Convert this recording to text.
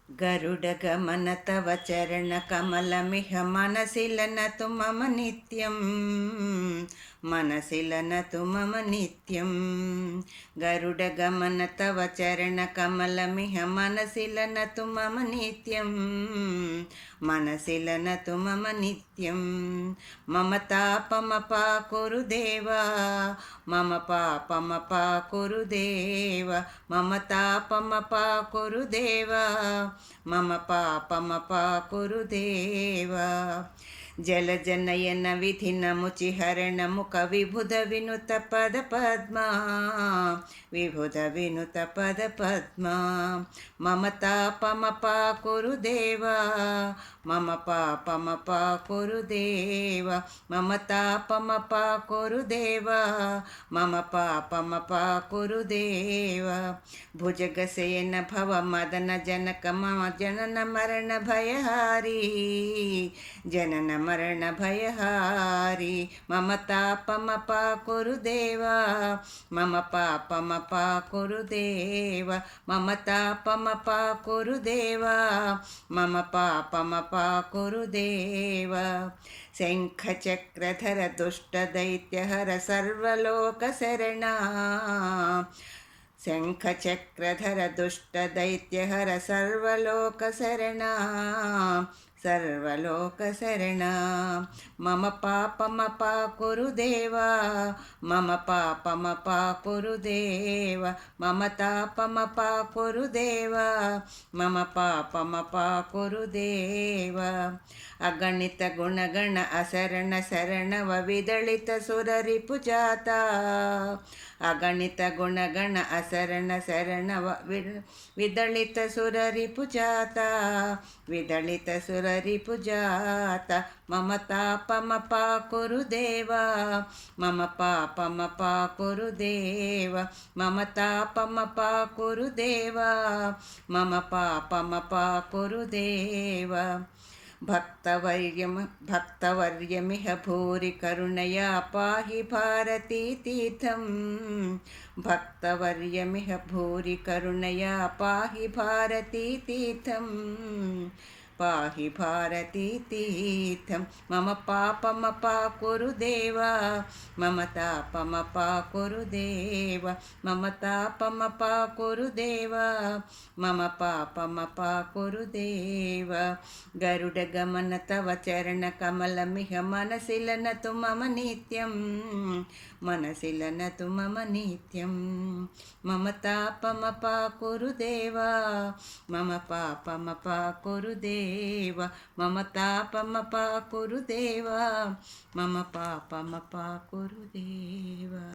गरुडगमन तव चरणकमलमिह मनसि लनतु मम नित्यं मनसि लनतु मम नित्यं। गरुडगमन तव चरणकमलमिह मनसि लनतु मम नित्यं मनसि लनतु मम नित्यं। मम तापमपाकुरु देवा मम पापमपाकुरु देवा मम तापमपाकुरु देवा मम पापमपाकुरु देवा। जलजनयन विधिनमुचिहरण मुख विबुध विनुत पद पद्मा विबुध विनुत पद पद्मा। मम तापमपाकुरु देवा मम पापमपाकुरु देवा मम तापमपाकुरु देवा मम पापमपाकुरु देवा। भुजगसेन भव मदन जनक मम जनन मरण भयहारी जनन मरण भयहारी। मम तापमपाकुरु देवा मम पापमपाकुरु देवा मम तापमपाकुरु देवा मम पापमपाकुरु देवा। शङ्खचक्रधर दुष्टदैत्यहर सर्वलोकशरणा शङ्खचक्रधर दुष्टदैत्यहर सर्वलोकशरणा सर्वलोकशरणा। मम पापमपाकुरु देवा मम पापमपाकुरु देवा मम तापमपाकुरु देवा मम पापमपाकुरु देवा। अगणित गुणगण असरण शरणव विदलित सुररिपुजाता अगणित गुणगण असरण शरणव विदलित सुररिपुजाता विदलित सुररिपुजाता। मम तापमपाकुरु देवा मम पापमपाकुरु देवा मम तापमपाकुरु देवा मम पापमपाकुरु देवा। भक्तवर्यमिह भूरि करुणया पाहि भारती तीर्थं भक्तवर्यमिह भूरि करुणया पाहि भारती तीर्थं पाहि भारती तीर्थं। मम पापमपाकुरु देवा मम तापमपाकुरु देवा मम तापमपाकुरु देवा मम पापमपाकुरु देवा। गरुडगमन तव चरणकमलमिह मनसि लनतु मम नित्यं मनसि लनतु मम नित्यं। मम तापमपाकुरु देवा मम पापमपाकुरु देवा मम तापमपाकुरु देवा मम पापमपाकुरु देवा।